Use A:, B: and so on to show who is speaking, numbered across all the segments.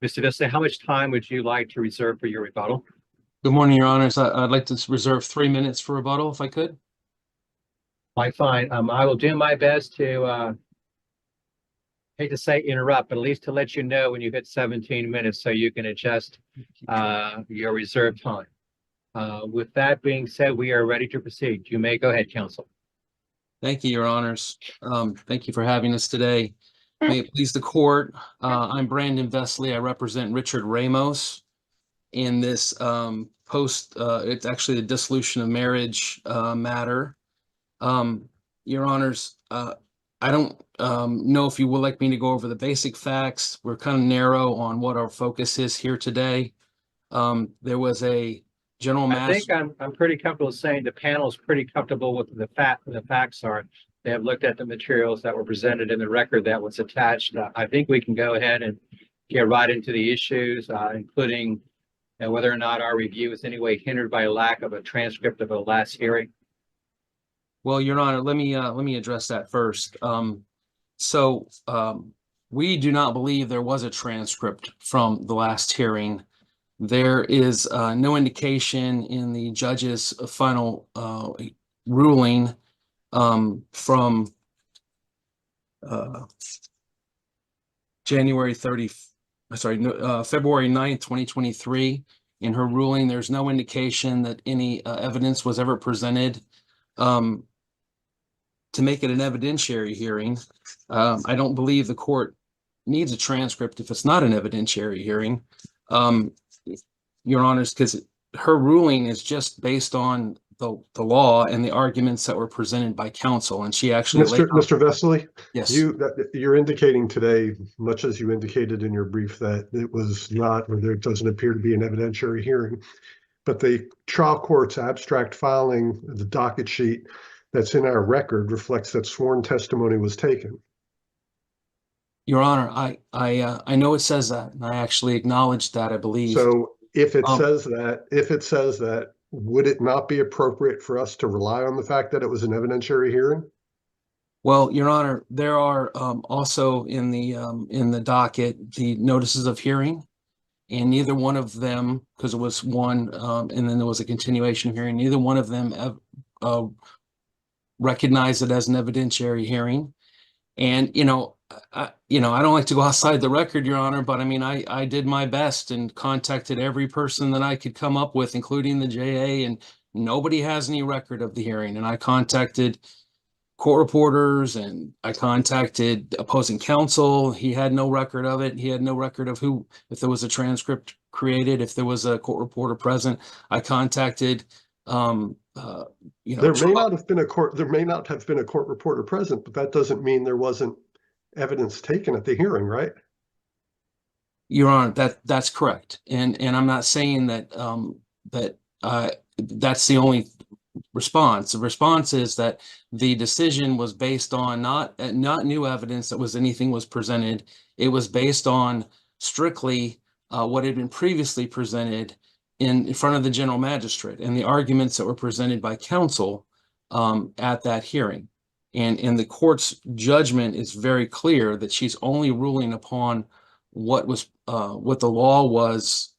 A: Mr. Vista, how much time would you like to reserve for your rebuttal?
B: Good morning, Your Honors. I'd like to reserve 3 minutes for rebuttal, if I could.
A: Fine. I will do my best to, hate to say interrupt, but at least to let you know when you hit 17 minutes so you can adjust your reserve time. With that being said, we are ready to proceed. You may go ahead, counsel.
B: Thank you, Your Honors. Thank you for having us today. May it please the court. I'm Brandon Vesley. I represent Richard Ramos in this it's actually the dissolution of marriage matter. Your Honors, I don't know if you would like me to go over the basic facts. We're kind of narrow on what our focus is here today. There was a general
A: I think I'm pretty comfortable saying the panel is pretty comfortable with the facts are. They have looked at the materials that were presented in the record that was attached. I think we can go ahead and get right into the issues, including whether or not our review is in any way hindered by a lack of a transcript of the last hearing.
B: Well, Your Honor, let me address that first. We do not believe there was a transcript from the last hearing. There is no indication in the judge's final ruling from February 9th, 2023. In her ruling, there's no indication that any evidence was ever presented to make it an evidentiary hearing. I don't believe the court needs a transcript if it's not an evidentiary hearing, Your Honors, because her ruling is just based on the law and the arguments that were presented by counsel, and she actually
C: Mr. Vesley,
B: yes,
C: you're indicating today, much as you indicated in your brief, that it was not, or there doesn't appear to be an evidentiary hearing, but the trial court's abstract filing, the docket sheet that's in our record, reflects that sworn testimony was taken.
B: Your Honor, I know it says that, and I actually acknowledged that, I believe.
C: So if it says that, would it not be appropriate for us to rely on the fact that it was an evidentiary hearing?
B: Well, Your Honor, there are also in the docket the notices of hearing, and neither one of them, because it was one, and then there was a continuation of hearing, neither one of them recognized it as an evidentiary hearing. And I don't like to go outside the record, Your Honor, but I mean, I did my best and contacted every person that I could come up with, including the JA, and nobody has any record of the hearing. And I contacted court reporters and I contacted opposing counsel. He had no record of it. He had no record of if there was a transcript created, if there was a court reporter present. I contacted,
C: there may not have been a court reporter present, but that doesn't mean there wasn't evidence taken at the hearing, right?
B: Your Honor, that's correct. And I'm not saying that that's the only response. The response is that the decision was based on not new evidence that was presented. It was based on strictly what had been previously presented in front of the general magistrate and the arguments that were presented by counsel at that hearing. And the court's judgment is very clear that she's only ruling upon what the law was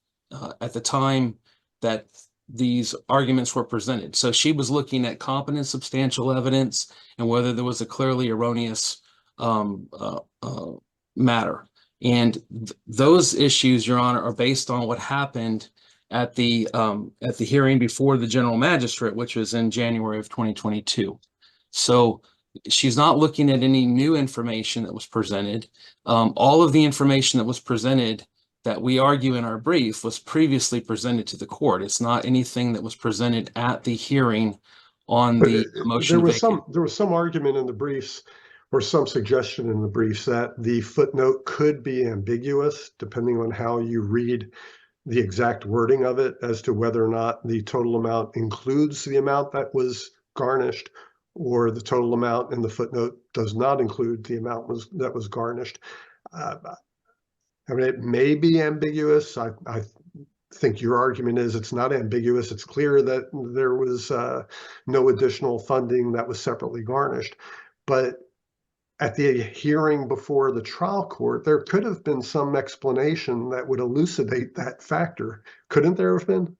B: at the time that these arguments were presented. So she was looking at competent substantial evidence and whether there was a clearly erroneous matter. And those issues, Your Honor, are based on what happened at the hearing before the general magistrate, which was in January of 2022. So she's not looking at any new information that was presented. All of the information that was presented that we argue in our brief was previously presented to the court. It's not anything that was presented at the hearing on the motion.
C: There was some argument in the briefs, or some suggestion in the briefs, that the footnote could be ambiguous depending on how you read the exact wording of it as to whether or not the total amount includes the amount that was garnished, or the total amount in the footnote does not include the amount that was garnished. I mean, it may be ambiguous. I think your argument is it's not ambiguous. It's clear that there was no additional funding that was separately garnished. But at the hearing before the trial court, there could have been some explanation that would elucidate that factor. Couldn't there have been?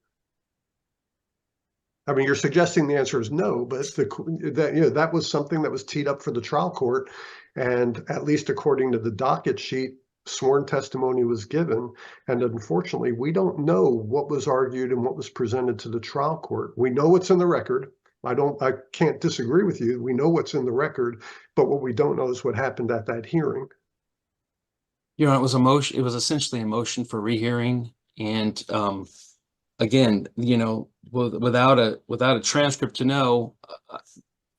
C: I mean, you're suggesting the answer is no, but that was something that was teed up for the trial court. And at least according to the docket sheet, sworn testimony was given. And unfortunately, we don't know what was argued and what was presented to the trial court. We know what's in the record. I can't disagree with you. We know what's in the record, but what we don't know is what happened at that hearing.
B: You know, it was a motion, it was essentially a motion for rehearing. And again, you know, without a transcript to know,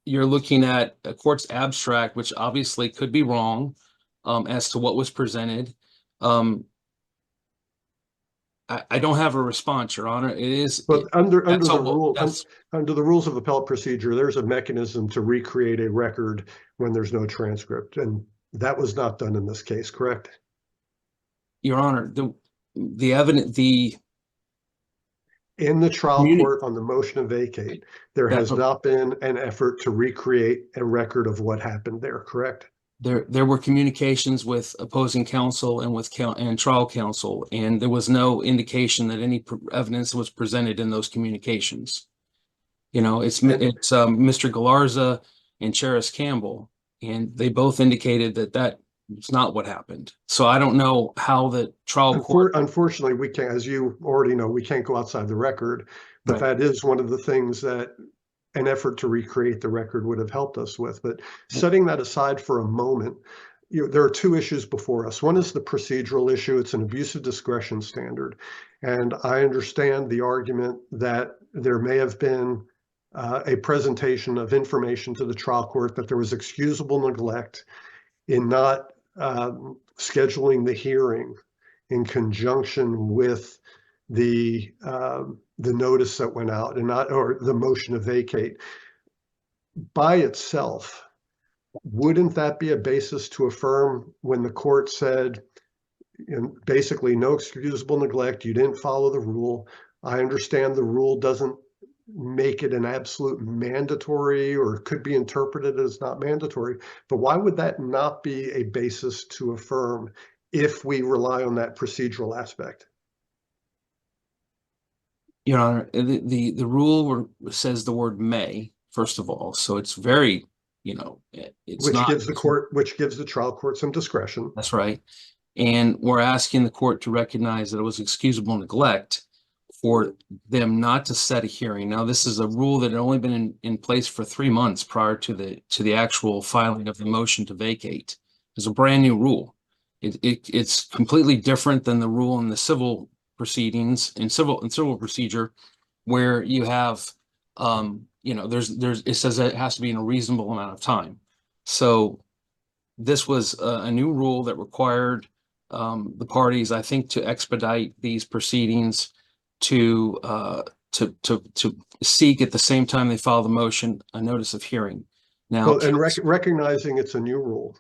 B: you're looking at a court's abstract, which obviously could be wrong as to what was presented. I don't have a response, Your Honor. It is,
C: But under
B: that's
C: the
B: all-
C: rule, under the rules of appellate procedure, there's a mechanism to recreate a record when there's no transcript, and that was not done in this case, correct?
B: Your Honor, the evidence,
C: In the trial
B: Communi-
C: court on the motion to vacate, there
B: That-
C: has not been an effort to recreate a record of what happened there, correct?
B: there were communications with opposing counsel and with trial counsel, and there was no indication that any evidence was presented in those communications. You know, it's Mr. Galarza and Cheris Campbell, and they both indicated that was not what happened. So I don't know how the trial court.
C: Unfortunately, we can't, as you already know, we can't go outside the record, but
B: Right.
C: that is one of the things that an effort to recreate the record would have helped us with. But setting that aside for a moment, there are two issues before us. One is the procedural issue. It's an abuse of discretion standard. And I understand the argument that there may have been a presentation of information to the trial court that there was excusable neglect in not scheduling the hearing in conjunction with the notice that went out or the motion to vacate. By itself, wouldn't that be a basis to affirm when the court said, basically, no excusable neglect, you didn't follow the rule? I understand the rule doesn't make it an absolute mandatory, or could be interpreted as not mandatory, but why would that not be a basis to affirm if we rely on that procedural aspect?
B: Your Honor, the rule says the word may, first of all, so it's very, you know, it's
C: Which
B: not.
C: gives the trial court some discretion.
B: That's right. And we're asking the court to recognize that it was excusable neglect for them not to set a hearing. Now, this is a rule that had only been in place for 3 months prior to the actual filing of the motion to vacate. It's a brand new rule. It's completely different than the rule in the civil proceedings, in civil procedure, where you have, you know, it says that it has to be in a reasonable amount of time. So this was a new rule that required the parties, I think, to expedite these proceedings, to seek at the same time they file the motion a notice of hearing. Now,
C: and recognizing it's a new rule,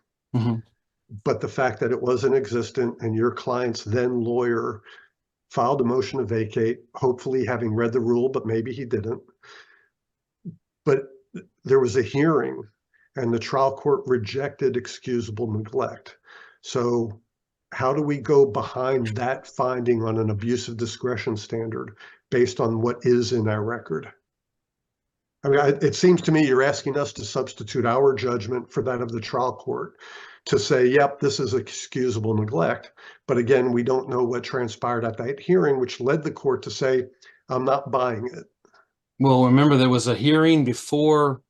C: but the fact that it wasn't existent and your client's then lawyer filed a motion to vacate, hopefully having read the rule, but maybe he didn't. But there was a hearing and the trial court rejected excusable neglect. So how do we go behind that finding on an abuse of discretion standard based on what is in our record? I mean, it seems to me you're asking us to substitute our judgment for that of the trial court to say, yep, this is excusable neglect. But again, we don't know what transpired at that hearing, which led the court to say, I'm not buying it.
B: Well, remember, there was a hearing before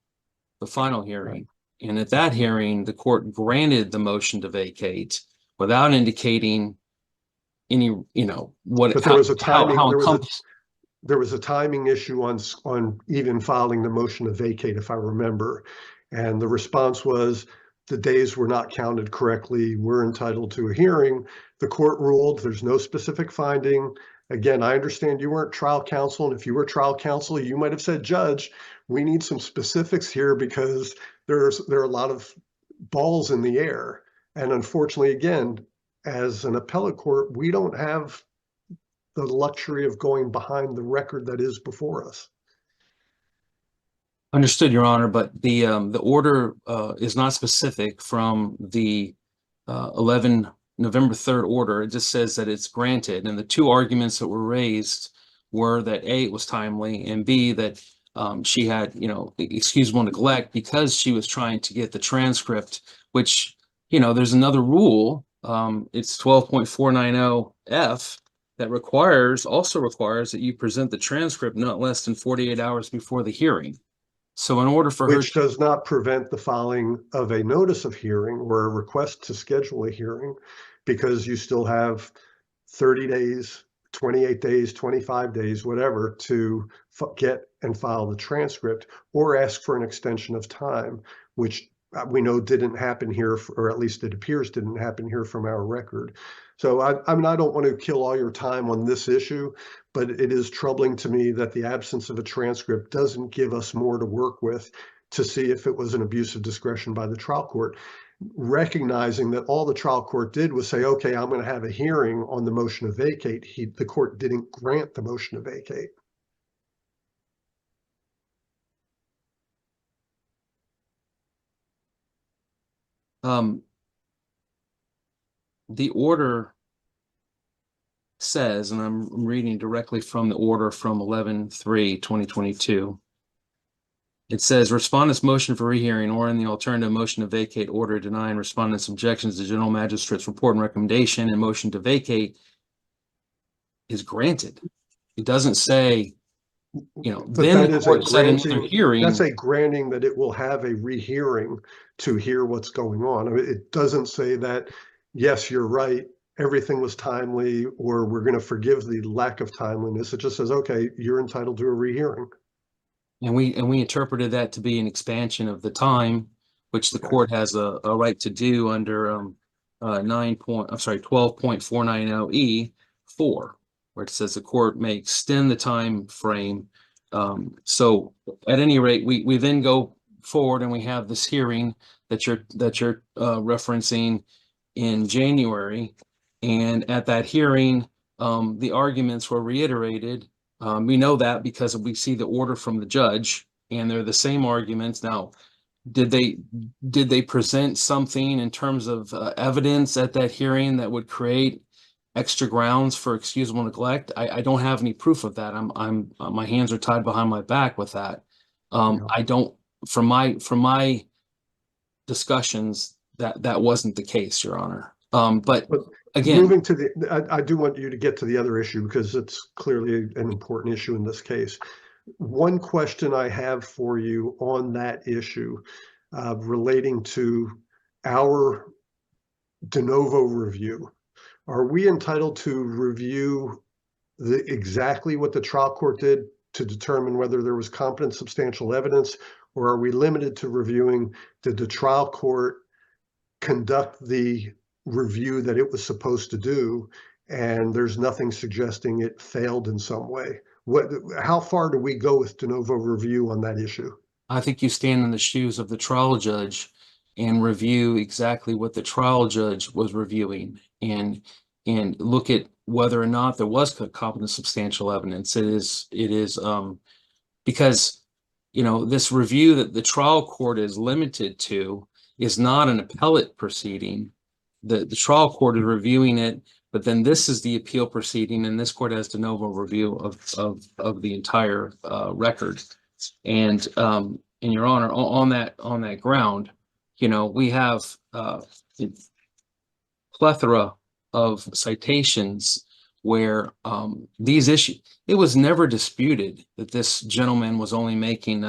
B: the final hearing. And at that hearing, the court granted the motion to vacate without indicating any, you know, what.
C: But there was a timing. There was a timing issue on even filing the motion to vacate, if I remember. And the response was the days were not counted correctly. We're entitled to a hearing. The court ruled there's no specific finding. Again, I understand you weren't trial counsel. And if you were trial counsel, you might have said, Judge, we need some specifics here because there are a lot of balls in the air. And unfortunately, again, as an appellate court, we don't have the luxury of going behind the record that is before us.
B: Understood, Your Honor, but the order is not specific from the 11 November 3rd order. It just says that it's granted, and the two arguments that were raised were that A, it was timely, and B, that she had, excusable neglect because she was trying to get the transcript, which, there's another rule. It's 12.490F that also requires that you present the transcript not less than 48 hours before the hearing. So in order for her,
C: Which does not prevent the filing of a notice of hearing or a request to schedule a hearing, because you still have 30 days, 28 days, 25 days, whatever, to get and file the transcript or ask for an extension of time, which we know didn't happen here, or at least it appears didn't happen here from our record. So I mean, I don't want to kill all your time on this issue, but it is troubling to me that the absence of a transcript doesn't give us more to work with to see if it was an abuse of discretion by the trial court, recognizing that all the trial court did was say, okay, I'm going to have a hearing on the motion to vacate. The court didn't grant the motion to vacate.
B: The order says, and I'm reading directly from the order from 11/3/2022. It says respondent's motion for rehearing or in the alternative motion to vacate order denying respondent's objections to general magistrate's report and recommendation and motion to vacate is granted. It doesn't say,
C: But
B: then
C: that
B: the
C: is
B: court said another hearing.
C: That's a granting that it will have a rehearing to hear what's going on. I mean, it doesn't say that, yes, you're right, everything was timely, or we're going to forgive the lack of timeliness. It just says, okay, you're entitled to a rehearing.
B: And we interpreted that to be an expansion of the time, which the court has a right to do under 12.490E4, where it says the court may extend the time frame. So at any rate, we then go forward and we have this hearing that you're referencing in January. And at that hearing, the arguments were reiterated. We know that because we see the order from the judge, and they're the same arguments. Now, did they present something in terms of evidence at that hearing that would create extra grounds for excusable neglect? I don't have any proof of that. I'm my hands are tied behind my back with that. I don't, from my discussions, that wasn't the case, Your Honor. But again,
C: moving to I do want you to get to the other issue because it's clearly an important issue in this case. One question I have for you on that issue relating to our de novo review. Are we entitled to review exactly what the trial court did to determine whether there was competent substantial evidence, or are we limited to reviewing, did the trial court conduct the review that it was supposed to do, and there's nothing suggesting it failed in some way? How far do we go with de novo review on that issue?
B: I think you stand in the shoes of the trial judge and review exactly what the trial judge was reviewing and look at whether or not there was competent substantial evidence. It is because, this review that the trial court is limited to is not an appellate proceeding. The trial court is reviewing it, but then this is the appeal proceeding, and this court has de novo review of the entire record. And Your Honor, on that ground, we have a plethora of citations where these issues, it was never disputed that this gentleman was only making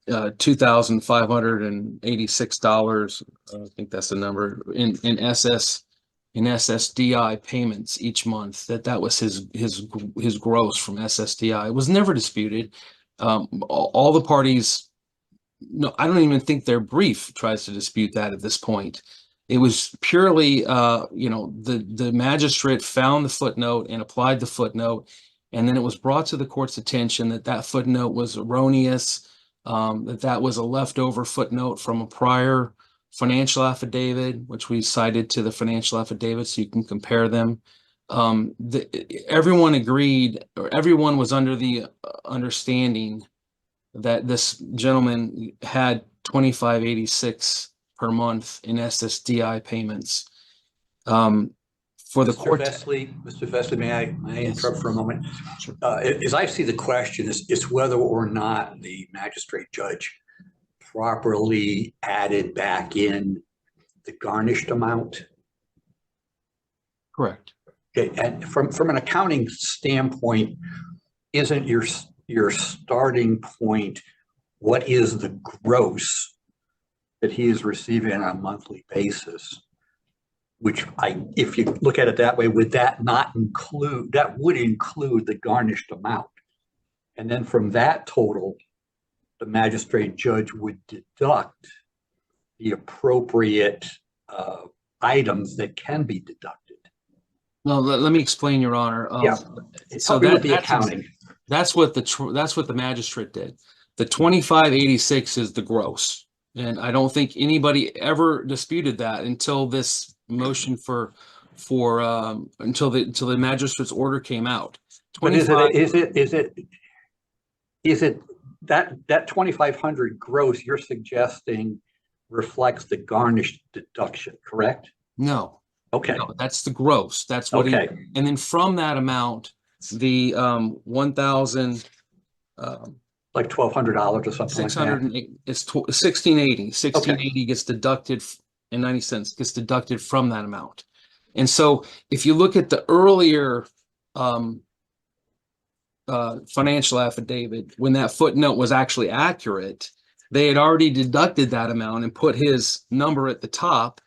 B: $2,586, I think that's the number, in SSDI payments each month, that was his gross from SSDI. It was never disputed. All the parties, no, I don't even think their brief tries to dispute that at this point. It was purely, the magistrate found the footnote and applied the footnote, and then it was brought to the court's attention that footnote was erroneous, that was a leftover footnote from a prior financial affidavit, which we cited to the financial affidavit so you can compare them. Everyone agreed, or everyone was under the understanding that this gentleman had 2586 per month in SSDI payments. For the court.
D: Mr. Vesely, may I
B: Yes.
D: interrupt for a moment?
B: Sure.
D: As I see the question is whether or not the magistrate judge properly added back in the garnished amount.
B: Correct.
D: Okay, and from an accounting standpoint, isn't your starting point what is the gross that he is receiving on a monthly basis? Which if you look at it that way, would that would include the garnished amount? And then from that total, the magistrate judge would deduct the appropriate items that can be deducted.
B: Well, let me explain, Your Honor.
D: So with the accounting.
B: That's what the magistrate did. The 2586 is the gross. And I don't think anybody ever disputed that until this motion until the magistrate's order came out.
D: But is it that 2,500 gross you're suggesting reflects the garnished deduction, correct?
B: No.
D: Okay.
B: No, that's the gross. That's what
D: Okay.
B: and then from that amount, the 1,000
D: like $1,200 or something like that.
B: It's 1680. 1680 gets deducted and 90 cents gets deducted from that amount. And so if you look at the earlier financial affidavit, when that footnote was actually accurate, they had already deducted that amount and put his number at the top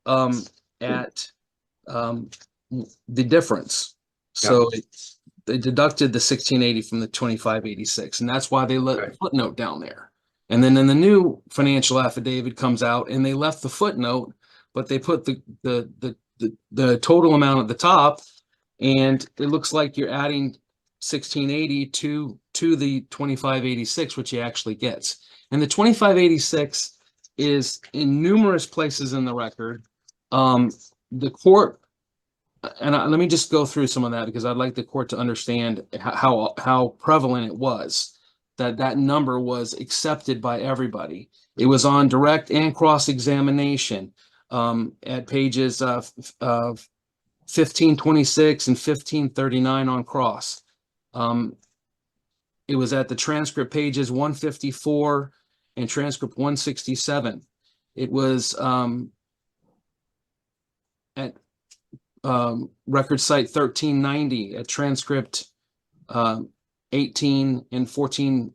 B: at the difference. So they deducted the 1680 from the 2586, and that's why they let the footnote down there. And then in the new financial affidavit comes out, and they left the footnote, but they put the total amount at the top, and it looks like you're adding 1680 to the 2586, which he actually gets. And the 2586 is in numerous places in the record. The court. And let me just go through some of that because I'd like the court to understand how prevalent it was, that number was accepted by everybody. It was on direct and cross-examination at pages 1526 and 1539 on cross. It was at the transcript pages 154 and transcript 167. It was at record site 1390 at transcript 18 and 14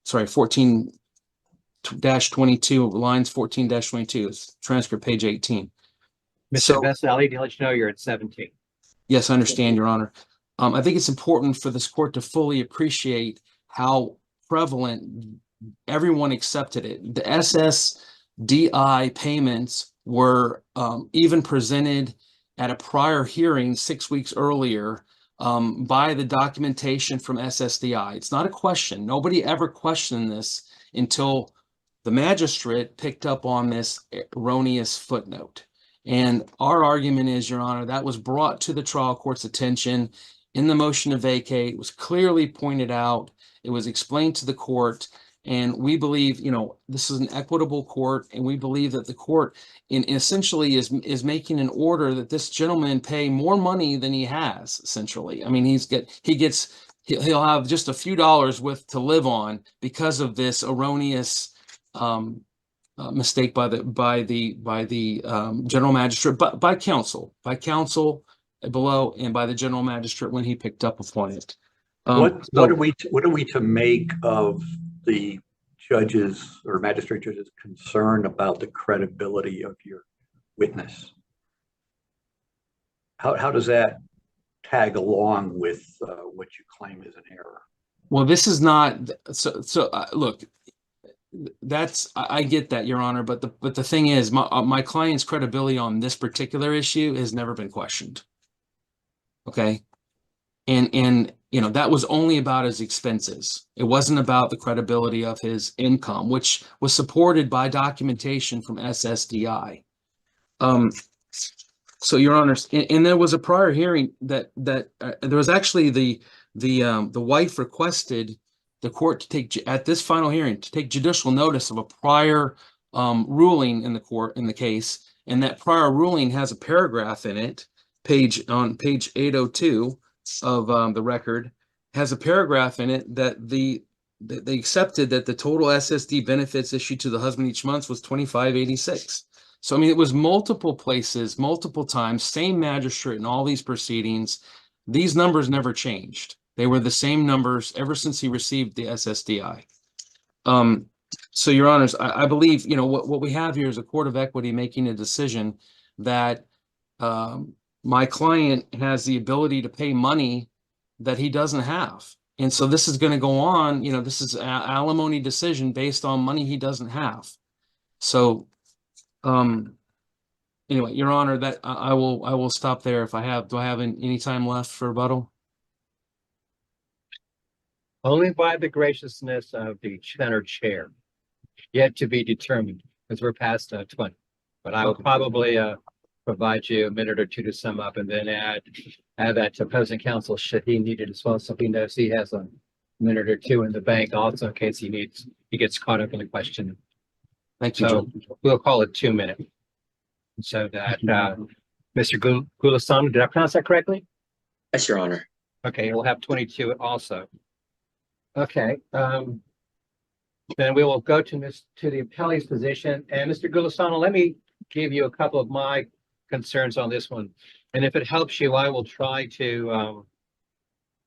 B: 14-22 lines 14-22 is transcript page 18.
A: Mr. Vesely, I'll need to let you know you're at 17.
B: Yes, I understand, Your Honor. I think it's important for this court to fully appreciate how prevalent everyone accepted it. The SSDI payments were even presented at a prior hearing 6 weeks earlier by the documentation from SSDI. It's not a question. Nobody ever questioned this until the magistrate picked up on this erroneous footnote. And our argument is, Your Honor, that was brought to the trial court's attention in the motion to vacate. It was clearly pointed out. It was explained to the court. And we believe, this is an equitable court, and we believe that the court essentially is making an order that this gentleman pay more money than he has, essentially. I mean, he'll have just a few dollars with to live on because of this erroneous mistake by the general magistrate, but by counsel below, and by the general magistrate when he picked up upon it.
D: What are we to make of the judges or magistrate judges concerned about the credibility of your witness? How does that tag along with what you claim is an error?
B: Well, this is not look, I get that, Your Honor, but the thing is, my client's credibility on this particular issue has never been questioned. Okay. And that was only about his expenses. It wasn't about the credibility of his income, which was supported by documentation from SSDI. So, Your Honor, and there was a prior hearing that there was actually the wife requested the court to take, at this final hearing, to take judicial notice of a prior ruling in the court, in the case, and that prior ruling has a paragraph in it, on page 802 of the record, has a paragraph in it that they accepted that the total SSD benefits issued to the husband each month was $25.86. So, I mean, it was multiple places, multiple times, same magistrate in all these proceedings. These numbers never changed. They were the same numbers ever since he received the SSDI. So, Your Honors, I believe, you know, what we have here is a court of equity making a decision that my client has the ability to pay money that he doesn't have. And so this is going to go on, you know, this is an alimony decision based on money he doesn't have. So, anyway, Your Honor, that I will stop there if I have. Do I have any time left for rebuttal?
A: Only by the graciousness of the center chair, yet to be determined, because we're past 20. But I will probably provide you a minute or two to sum up, and then add that to opposing counsel should he need it as well. So he knows he has a minute or two in the bank also in case he gets caught up in the question.
B: Thank you,
A: So
B: Judge.
A: we'll call it 2 minutes. So that Mr. Gulisano, did I pronounce that correctly?
E: Yes, Your Honor.
A: Okay, we'll have 22 also. Okay, then we will go to the appellee's position. And Mr. Gulisano, let me give you a couple of my concerns on this one. And if it helps you, I will try to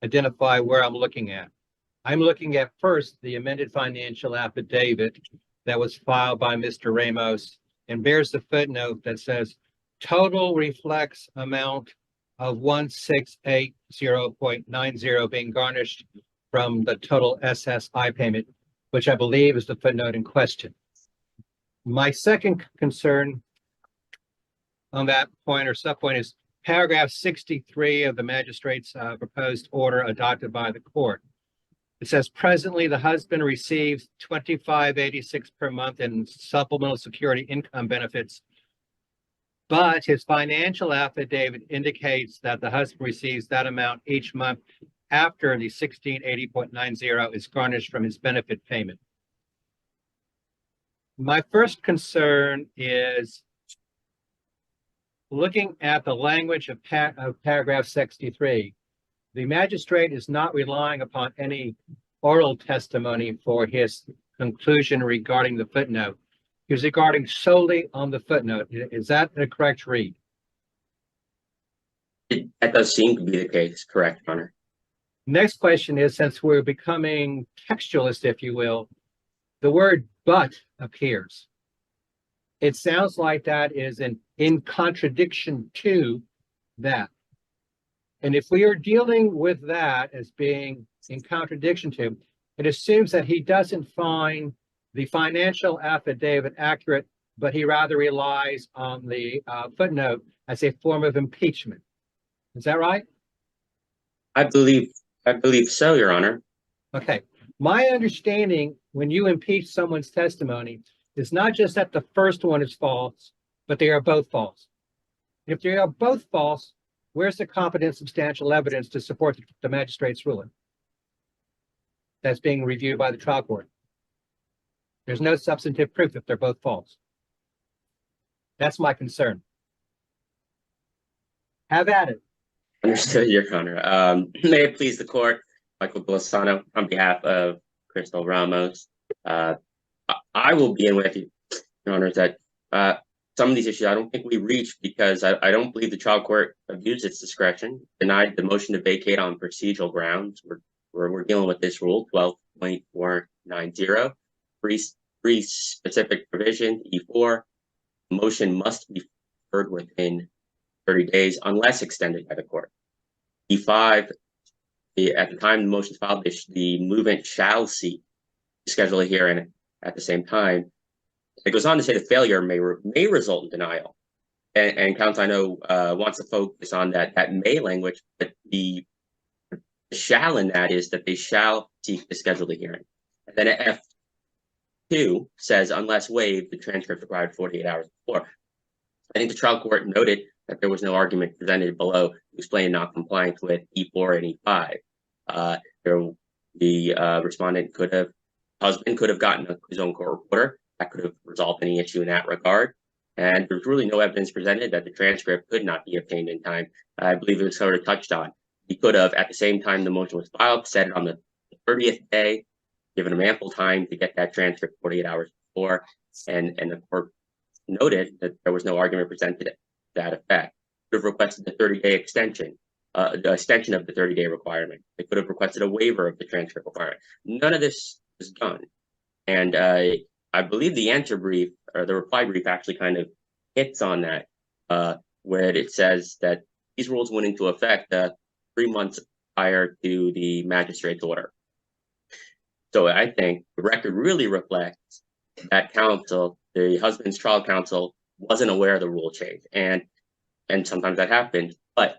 A: identify where I'm looking at. I'm looking at first the amended financial affidavit that was filed by Mr. Ramos and bears the footnote that says total reflects amount of 1,680.90 being garnished from the total SSI payment, which I believe is the footnote in question. My second concern on that point or subpoint is paragraph 63 of the magistrate's proposed order adopted by the court. It says presently the husband receives $25.86 per month in supplemental security income benefits, but his financial affidavit indicates that the husband receives that amount each month after the 1680.90 is garnished from his benefit payment. My first concern is looking at the language of paragraph 63. The magistrate is not relying upon any oral testimony for his conclusion regarding the footnote. He was regarding solely on the footnote. Is that a correct read?
E: That does seem to be the case, correct, Your Honor.
A: Next question is, since we're becoming textualist, if you will, the word but appears. It sounds like that is in contradiction to that. And if we are dealing with that as being in contradiction to, it assumes that he doesn't find the financial affidavit accurate, but he rather relies on the footnote as a form of impeachment. Is that right?
E: I believe so, Your Honor.
A: Okay. My understanding when you impeach someone's testimony is not just that the first one is false, but they are both false. If they are both false, where's the competent substantial evidence to support the magistrate's ruling that's being reviewed by the trial court? There's no substantive proof that they're both false. That's my concern. Have at it.
E: Understood, Your Honor. May it please the court, Michael Gulisano, on behalf of Crystal Ramos. I will begin with you, Your Honor, that some of these issues I don't think we reached because I don't believe the trial court abused its discretion, denied the motion to vacate on procedural grounds. We're dealing with this rule 12.490. Three specific provision, E4, motion must be heard within 30 days unless extended by the court. E5, at the time the motion is filed, the movement shall seek to schedule a hearing at the same time. It goes on to say the failure may result in denial. And counsel, I know, wants to focus on that may language, but the shall in that is that they shall seek to schedule the hearing. And then F2 says, unless waived, the transcript required 48 hours before. I think the trial court noted that there was no argument presented below to explain non-compliance with E4 and E5. There the husband could have gotten his own court reporter. That could have resolved any issue in that regard. And there's really no evidence presented that the transcript could not be obtained in time. I believe it was sort of touched on. He could have, at the same time the motion was filed, set it on the 30th day, given him ample time to get that transcript 48 hours before, and the court noted that there was no argument presented to that effect. Could have requested the 30-day extension, the extension of the 30-day requirement. They could have requested a waiver of the transcript requirement. None of this was done. And I believe the answer brief, or the reply brief, actually kind of hits on that, where it says that these rules went into effect 3 months prior to the magistrate's order. So I think the record really reflects that counsel, the husband's trial counsel, wasn't aware of the rule change, and sometimes that happens. But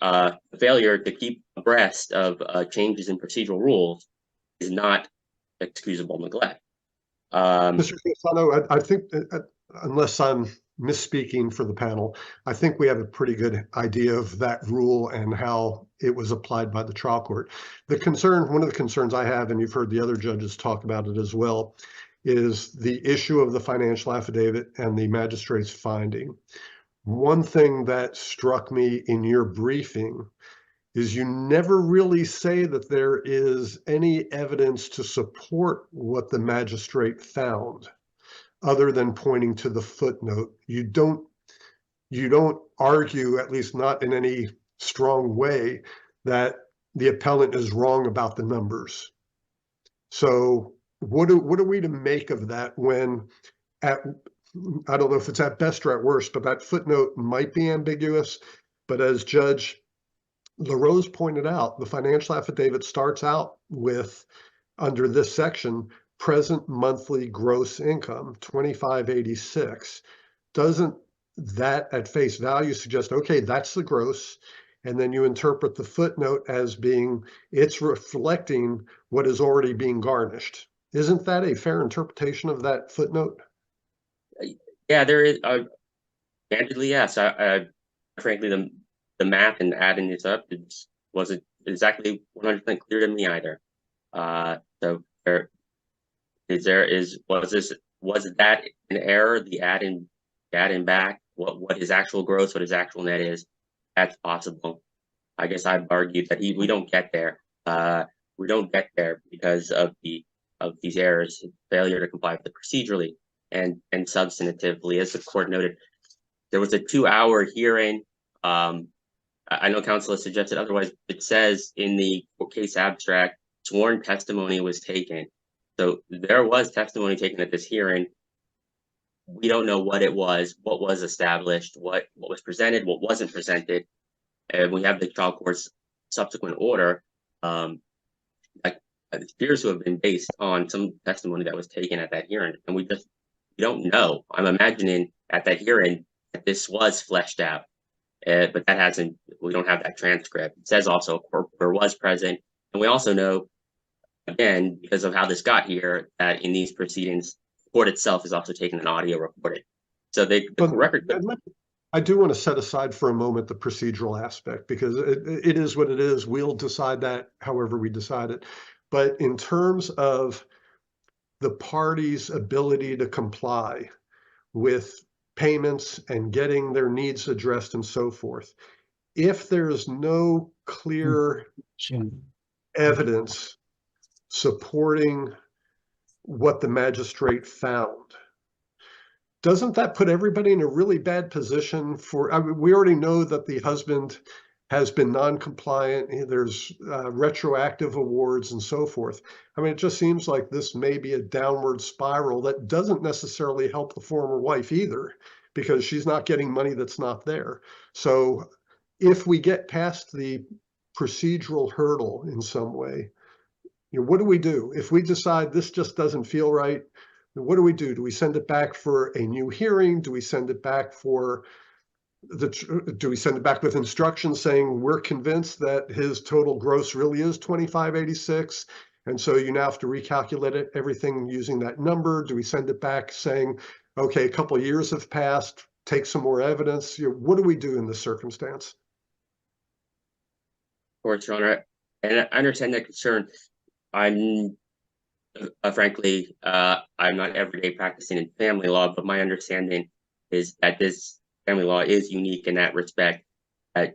E: the failure to keep abreast of changes in procedural rules is not excusable neglect.
C: Mr. Fasano, I think, unless I'm misspeaking for the panel, I think we have a pretty good idea of that rule and how it was applied by the trial court. One of the concerns I have, and you've heard the other judges talk about it as well, is the issue of the financial affidavit and the magistrate's finding. One thing that struck me in your briefing is you never really say that there is any evidence to support what the magistrate found, other than pointing to the footnote. You don't argue, at least not in any strong way, that the appellant is wrong about the numbers. So what are we to make of that when I don't know if it's at best or at worst, but that footnote might be ambiguous. But as Judge LaRose pointed out, the financial affidavit starts out with, under this section, present monthly gross income, 2586. Doesn't that at face value suggest, okay, that's the gross, and then you interpret the footnote as being, it's reflecting what is already being garnished? Isn't that a fair interpretation of that footnote?
E: Yeah, there is. Candidly, yes. Frankly, the math and adding this up wasn't exactly 100% clear to me either. So was that an error? The adding back what his actual gross, what his actual net is? That's possible. I guess I'd argue that we don't get there. We don't get there because of these errors, failure to comply with it procedurally and substantively. As the court noted, there was a 2-hour hearing. I know counsel has suggested otherwise. It says in the case abstract, sworn testimony was taken. So there was testimony taken at this hearing. We don't know what it was, what was established, what was presented, what wasn't presented. And we have the trial court's subsequent order that appears to have been based on some testimony that was taken at that hearing. And we don't know. I'm imagining at that hearing that this was fleshed out. But we don't have that transcript. It says also a court reporter was present. And we also know, again, because of how this got here, that in these proceedings, the court itself is also taking an audio recording. So the record.
C: I do want to set aside for a moment the procedural aspect, because it is what it is. We'll decide that however we decide it. But in terms of the party's ability to comply with payments and getting their needs addressed and so forth, if there's no clear evidence supporting what the magistrate found, doesn't that put everybody in a really bad position we already know that the husband has been non-compliant. There's retroactive awards and so forth. I mean, it just seems like this may be a downward spiral that doesn't necessarily help the former wife either, because she's not getting money that's not there. So if we get past the procedural hurdle in some way, what do we do? If we decide this just doesn't feel right, what do we do? Do we send it back for a new hearing? Do we send it back with instructions saying we're convinced that his total gross really is 2586, and so you now have to recalculate everything using that number? Do we send it back saying, okay, a couple of years have passed, take some more evidence? What do we do in this circumstance?
E: Of course, Your Honor, and I understand that concern. I'm frankly, I'm not everyday practicing in family law, but my understanding is that this family law is unique in that respect. That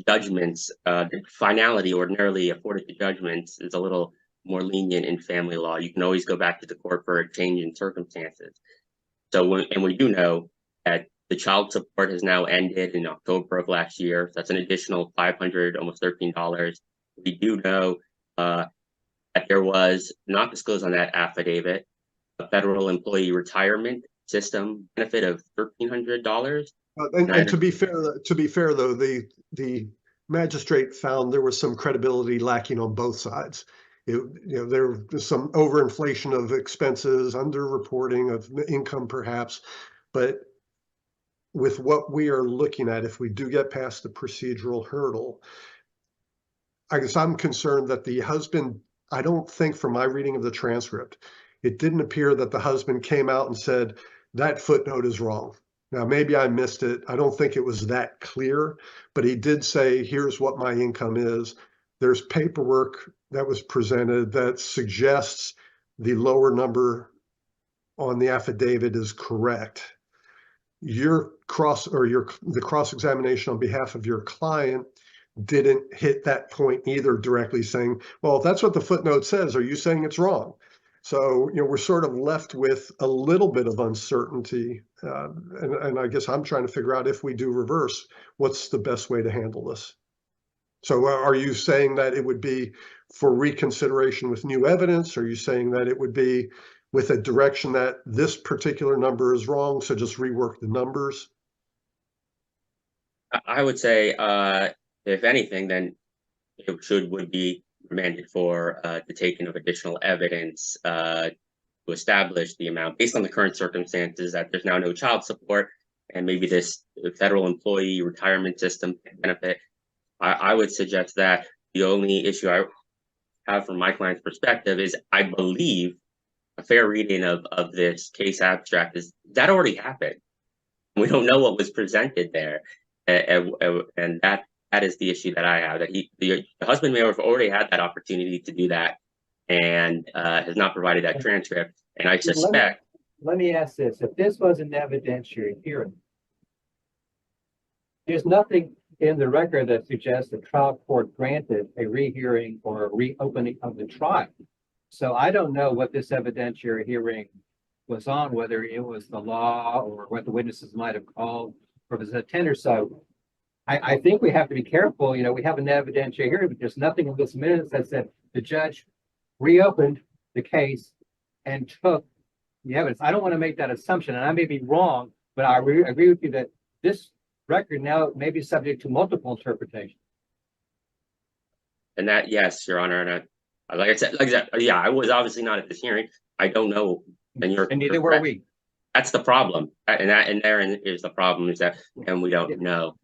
E: judgments, the finality ordinarily afforded to judgments is a little more lenient in family law. You can always go back to the court for a change in circumstances. So, and we do know that the child support has now ended in October of last year. So that's an additional $500, almost $13. We do know that there was, not disclosed on that affidavit, a federal employee retirement system benefit of $1,300.
C: And to be fair though, the magistrate found there was some credibility lacking on both sides. There was some overinflation of expenses, underreporting of income perhaps, but with what we are looking at, if we do get past the procedural hurdle, I guess I'm concerned that the husband, I don't think from my reading of the transcript, it didn't appear that the husband came out and said, that footnote is wrong. Now, maybe I missed it. I don't think it was that clear, but he did say, here's what my income is. There's paperwork that was presented that suggests the lower number on the affidavit is correct. The cross-examination on behalf of your client didn't hit that point either, directly saying, well, if that's what the footnote says, are you saying it's wrong? So, we're sort of left with a little bit of uncertainty. And I guess I'm trying to figure out, if we do reverse, what's the best way to handle this? So are you saying that it would be for reconsideration with new evidence? Are you saying that it would be with a direction that this particular number is wrong, so just rework the numbers?
E: I would say, if anything, then it would be remanded for the taking of additional evidence to establish the amount based on the current circumstances, that there's now no child support, and maybe this federal employee retirement system benefit. I would suggest that the only issue I have from my client's perspective is, I believe a fair reading of this case abstract is that already happened. We don't know what was presented there, and that is the issue that I have. That the husband may have already had that opportunity to do that, and has not provided that transcript. And I suspect.
A: Let me ask this: if this was an evidentiary hearing, there's nothing in the record that suggests the trial court granted a rehearing or a reopening of the trial. So I don't know what this evidentiary hearing was on, whether it was the law or what the witnesses might have called, or if it was a tender. So I think we have to be careful. We have an evidentiary hearing, but there's nothing in this minutes that said the judge reopened the case and took the evidence. I don't want to make that assumption, and I may be wrong, but I agree with you that this record now may be subject to multiple interpretations.
E: And that, yes, Your Honor, and like I said, yeah, I was obviously not at this hearing. I don't know, and
A: neither were we.
E: That's the problem, and therein is the problem, is that, and we don't know.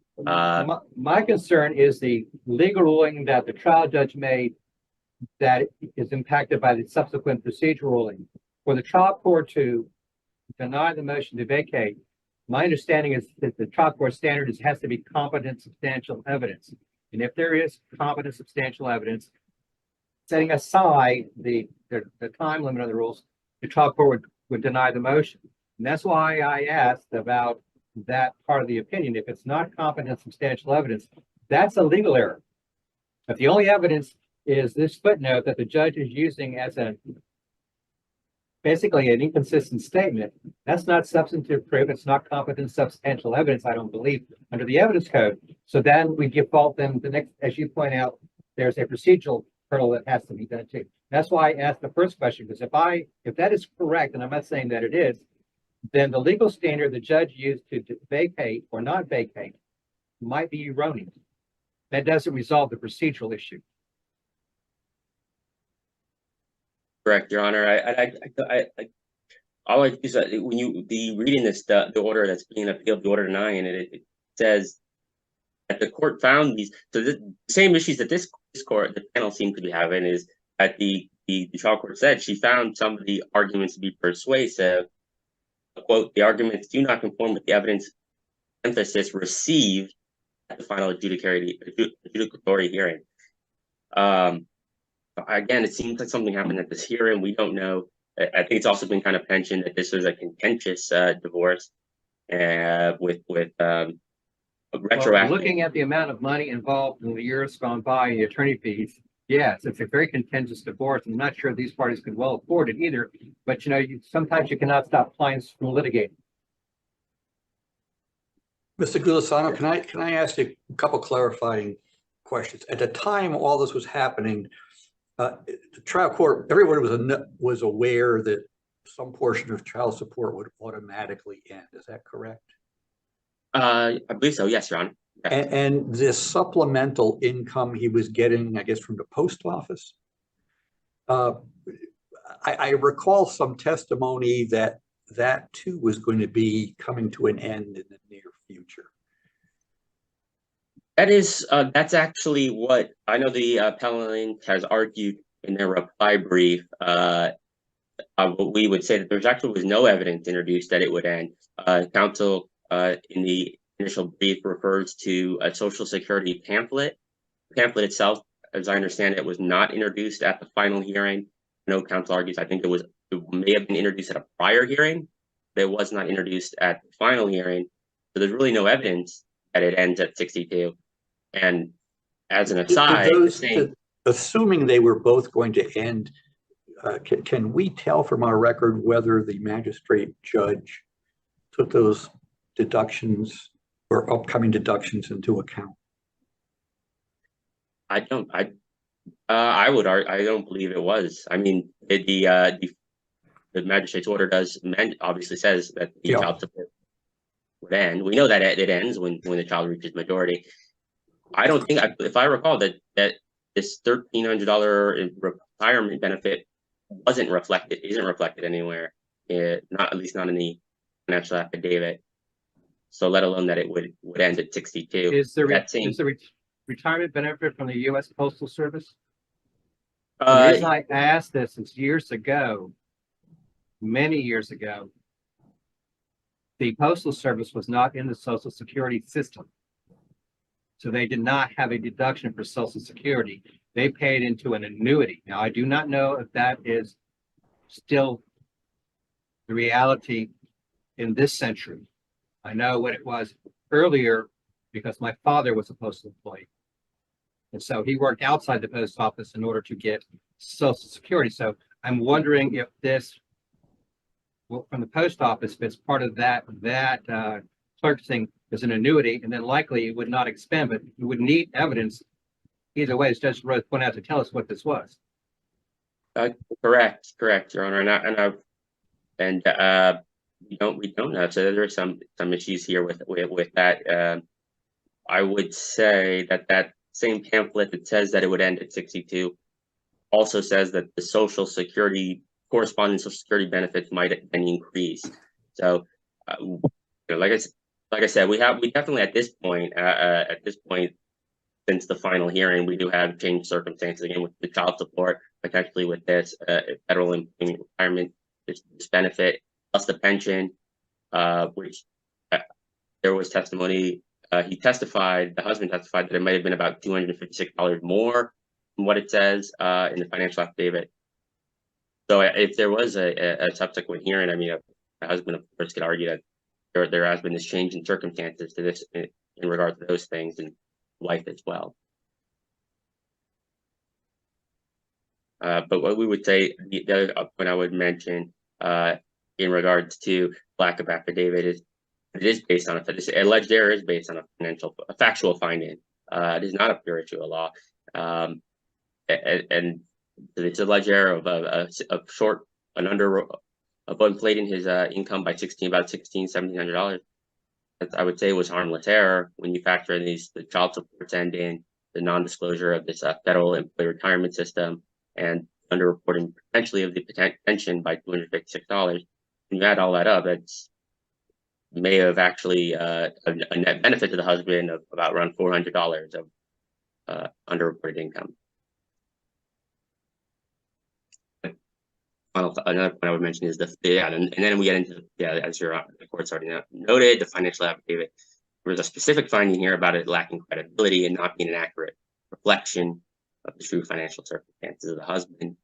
A: My concern is the legal ruling that the trial judge made that is impacted by the subsequent procedural ruling. For the trial court to deny the motion to vacate, my understanding is that the trial court standard has to be competent substantial evidence. And if there is competent substantial evidence, setting aside the time limit of the rules, the trial court would deny the motion. And that's why I asked about that part of the opinion. If it's not competent substantial evidence, that's a legal error. If the only evidence is this footnote that the judge is using as basically an inconsistent statement, that's not substantive proof. It's not competent substantial evidence, I don't believe, under the evidence code. So then we default them the next, as you point out, there's a procedural hurdle that has to be done too. That's why I asked the first question, because if that is correct, and I'm not saying that it is, then the legal standard the judge used to vacate or not vacate might be erroneous. That doesn't resolve the procedural issue.
E: Correct, Your Honor. All I do is that when you reading this, the order that's being appealed, the order denying it, it says that the court found these. So the same issues that this court, the panel seemed to be having, is that the trial court said she found some of the arguments to be persuasive. Quote, the arguments do not conform with the evidence emphasis received at the final adjudicatory hearing. again, it seems like something happened at this hearing. We don't know. I think it's also been kind of mentioned that this was a contentious divorce with
A: Well,
E: retroactive.
A: looking at the amount of money involved in the years gone by in the attorney fees, yes, it's a very contentious divorce. I'm not sure these parties could well afford it either, but sometimes you cannot stop clients from litigating.
D: Mr. Gulisano, can I ask you a couple clarifying questions? At the time all this was happening, the trial court, everyone was aware that some portion of child support would automatically end. Is that correct?
E: I believe so. Yes, Your Honor. Yes.
D: And this supplemental income he was getting, I guess, from the post office. I recall some testimony that too was going to be coming to an end in the near future.
E: That's actually what I know the appellant has argued in their reply brief. We would say that there was no evidence introduced that it would end. Counsel in the initial brief refers to a Social Security pamphlet. The pamphlet itself, as I understand it, was not introduced at the final hearing. No, counsel argues I think it may have been introduced at a prior hearing, but it was not introduced at the final hearing. So there's really no evidence that it ends at 62. And as an aside,
D: assuming they were both going to end, can we tell from our record whether the magistrate judge took those deductions or upcoming deductions into account?
E: I don't believe it was. I mean, the magistrate's order obviously says that the child support would end. We know that it ends when the child reaches majority. I don't think, if I recall, that this $1,300 retirement benefit isn't reflected anywhere, at least not in the financial affidavit. So let alone that it would end at 62.
A: Is the retirement benefit from the U.S. Postal Service? The reason I asked this is years ago, many years ago, the Postal Service was not in the Social Security system. So they did not have a deduction for Social Security. They paid into an annuity. Now, I do not know if that is still the reality in this century. I know what it was earlier because my father was a postal employee. And so he worked outside the post office in order to get Social Security. So I'm wondering if this, from the post office, if it's part of that clerk thing, is an annuity, and then likely it would not expand, but you would need evidence either way, as Judge Rose pointed out, to tell us what this was.
E: Correct, Your Honor, we don't know. So there are some issues here with that. I would say that same pamphlet that says that it would end at 62 also says that the corresponding Social Security benefits might then increase. So, like I said, we definitely at this point, since the final hearing, we do have changed circumstances again with the child support, potentially with this federal employment retirement, this benefit, plus the pension, which there was testimony. The husband testified that it might have been about $256 more than what it says in the financial affidavit. So if there was a subsequent hearing, I mean, a husband, of course, could argue that there has been this change in circumstances to this in regard to those things in life as well. But what we would say, the other point I would mention in regards to lack of affidavit is it is based on this alleged error is based on a factual finding. It is not a pure issue of law, and it's alleged error of inflating his income by about $1,700. I would say was harmless error when you factor in the child supports and in the non-disclosure of this federal employee retirement system and underreporting potentially of the pension by $256. When you add all that up, it's may have actually a net benefit to the husband of about around $400 of underreported income. Another point I would mention is and then we get into as the court's already noted, the financial affidavit. There was a specific finding here about it lacking credibility and not being an accurate reflection of the true financial circumstances of the husband.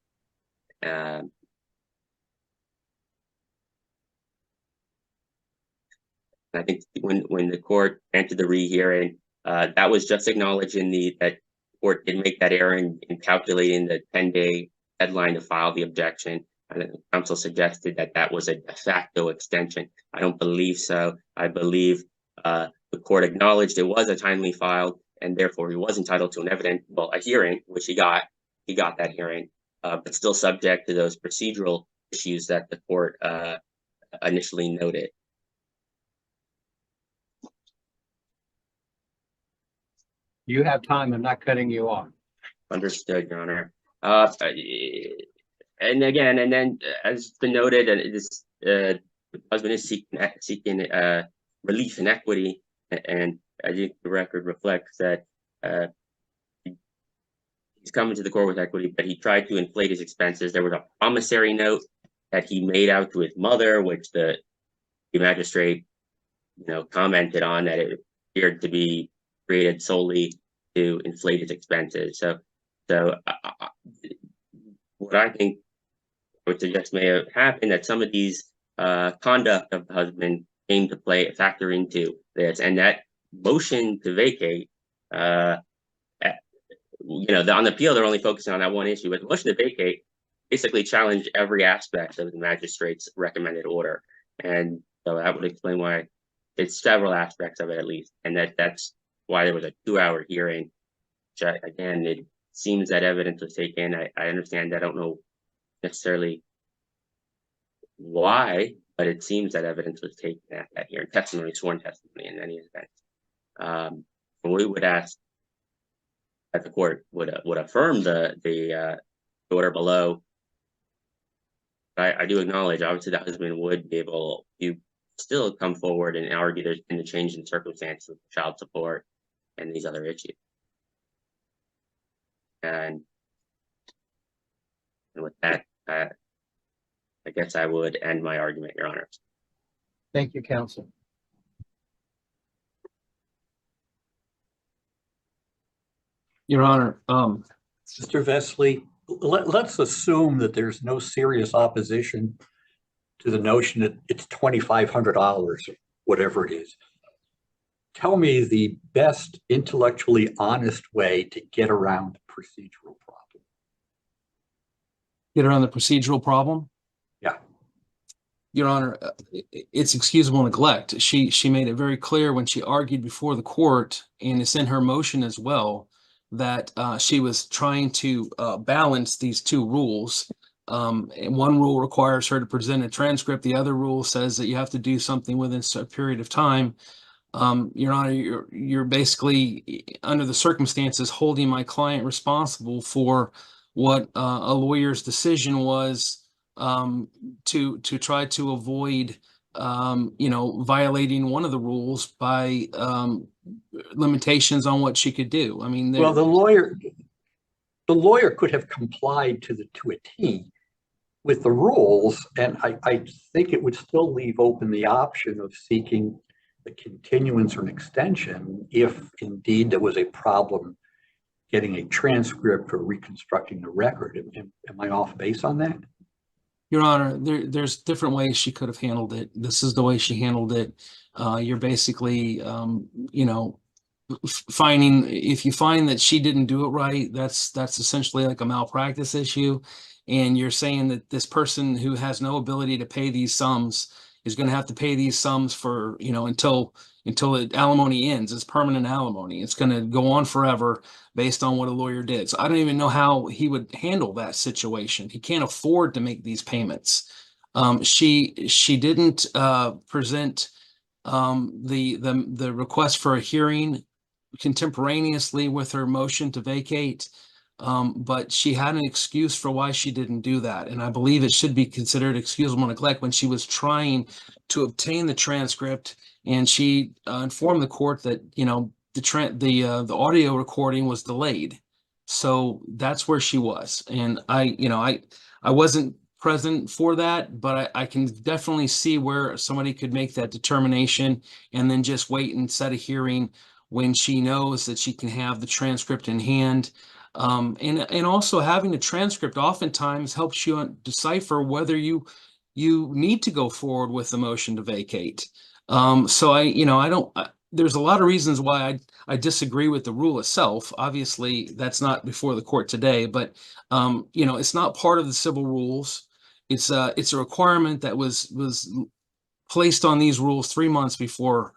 E: I think when the court entered the rehearing, that was just acknowledged in that court did make that error in calculating the 10-day deadline to file the objection. And the counsel suggested that was a de facto extension. I don't believe so. I believe the court acknowledged it was a timely filed, and therefore he was entitled to a hearing, which he got. He got that hearing, but still subject to those procedural issues that the court initially noted.
A: You have time. I'm not cutting you off.
E: Understood, Your Honor. And again, and then as been noted, and this husband is seeking relief in equity, and I think the record reflects that he's coming to the court with equity, but he tried to inflate his expenses. There was a promissory note that he made out to his mother, which the magistrate, commented on, that it appeared to be created solely to inflate his expenses. So what I think I would suggest may have happened, that some of these conduct of the husband came to factor into this, and that motion to vacate, on the appeal, they're only focusing on that one issue, but the motion to vacate basically challenged every aspect of the magistrate's recommended order. And so that would explain why it's several aspects of it, at least, and that's why there was a 2-hour hearing. Which, again, it seems that evidence was taken. I understand. I don't know necessarily why, but it seems that evidence was taken at that hearing. Sworn testimony in any event. We would ask that the court would affirm the order below. I do acknowledge, obviously, the husband would be able to still come forward and argue there's been a change in circumstances with child support and these other issues. And with that, I guess I would end my argument, Your Honor.
A: Thank you, counsel.
B: Your Honor,
D: Mr. Vesely, let's assume that there's no serious opposition to the notion that it's $2,500, whatever it is. Tell me the best intellectually honest way to get around the procedural problem.
B: get around the procedural problem?
D: Yeah.
B: Your Honor, it's excusable neglect. She made it very clear when she argued before the court, and it's in her motion as well, that she was trying to balance these two rules. And one rule requires her to present a transcript. The other rule says that you have to do something within a period of time. Your Honor, you're basically, under the circumstances, holding my client responsible for what a lawyer's decision was to try to avoid, violating one of the rules by limitations on what she could do. I mean,
D: well, the lawyer could have complied to a T with the rules, and I think it would still leave open the option of seeking the continuance or an extension if indeed there was a problem getting a transcript or reconstructing the record. Am I off base on that?
B: Your Honor, there's different ways she could have handled it. This is the way she handled it. You're basically, finding, if you find that she didn't do it right, that's essentially like a malpractice issue. And you're saying that this person who has no ability to pay these sums is going to have to pay these sums for, until the alimony ends. It's permanent alimony. It's going to go on forever based on what a lawyer did. So I don't even know how he would handle that situation. He can't afford to make these payments. She didn't present the request for a hearing contemporaneously with her motion to vacate. But she had an excuse for why she didn't do that. And I believe it should be considered excusable neglect when she was trying to obtain the transcript, and she informed the court that, the audio recording was delayed. So that's where she was. And I wasn't present for that, but I can definitely see where somebody could make that determination and then just wait and set a hearing when she knows that she can have the transcript in hand. And also having a transcript oftentimes helps you decipher whether you need to go forward with the motion to vacate. So there's a lot of reasons why I disagree with the rule itself. Obviously, that's not before the court today, but it's not part of the civil rules. It's a requirement that was placed on these rules 3 months before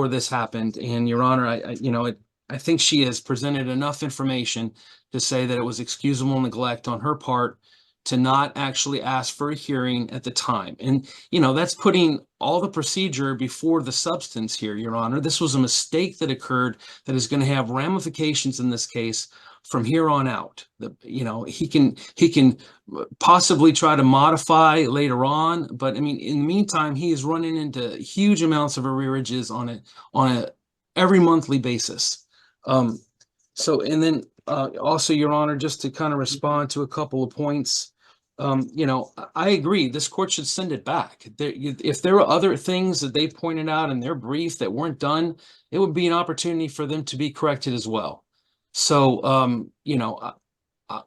B: this happened. And Your Honor, I think she has presented enough information to say that it was excusable neglect on her part to not actually ask for a hearing at the time. And, that's putting all the procedure before the substance here, Your Honor. This was a mistake that occurred that is going to have ramifications in this case from here on out. He can possibly try to modify later on, but I mean, in the meantime, he is running into huge amounts of arrearages on a every monthly basis. And then also, Your Honor, just to kind of respond to a couple of points, I agree, this court should send it back. If there are other things that they pointed out in their brief that weren't done, it would be an opportunity for them to be corrected as well. So,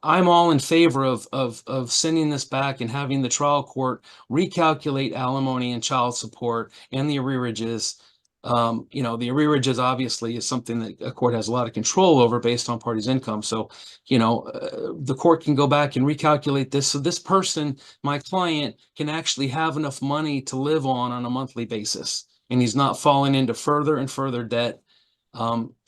B: I'm all in favor of sending this back and having the trial court recalculate alimony and child support and the arrearages. The arrearages obviously is something that a court has a lot of control over based on parties' income. So, the court can go back and recalculate this. So this person, my client, can actually have enough money to live on a monthly basis. And he's not falling into further and further debt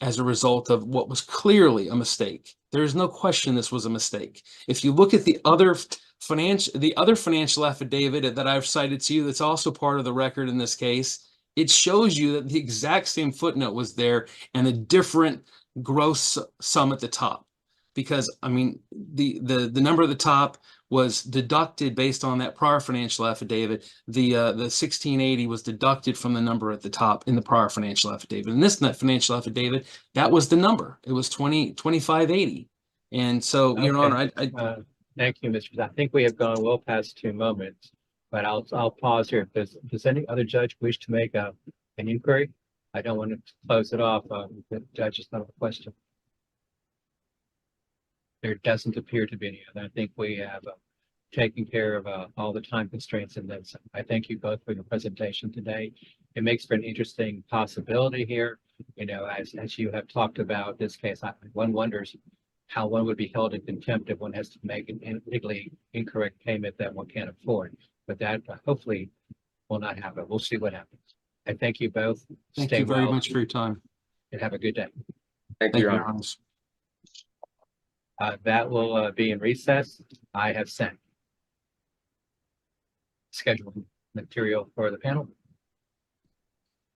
B: as a result of what was clearly a mistake. There's no question this was a mistake. If you look at the other financial affidavit that I've cited to you, that's also part of the record in this case, it shows you that the exact same footnote was there and a different gross sum at the top. Because I mean, the number at the top was deducted based on that prior financial affidavit. The 1680 was deducted from the number at the top in the prior financial affidavit. In this net financial affidavit, that was the number. It was 2580. And so, Your Honor,
A: Thank you, Mr. I think we have gone well past 2 moments, but I'll pause here. Does any other judge wish to make an inquiry? I don't want to close it off. The judge is not a question. There doesn't appear to be any other. I think we have taken care of all the time constraints in this. I thank you both for your presentation today. It makes for an interesting possibility here. As you have talked about this case, one wonders how one would be held in contempt if one has to make an legally incorrect payment that one can't afford. But that hopefully will not happen. We'll see what happens. I thank you both.
B: thank
A: Stay
B: you very
A: well
B: much for your time.
A: and have a good day.
E: Thank you, Your Honor.
A: That will be in recess. I have sent scheduled material for the panel.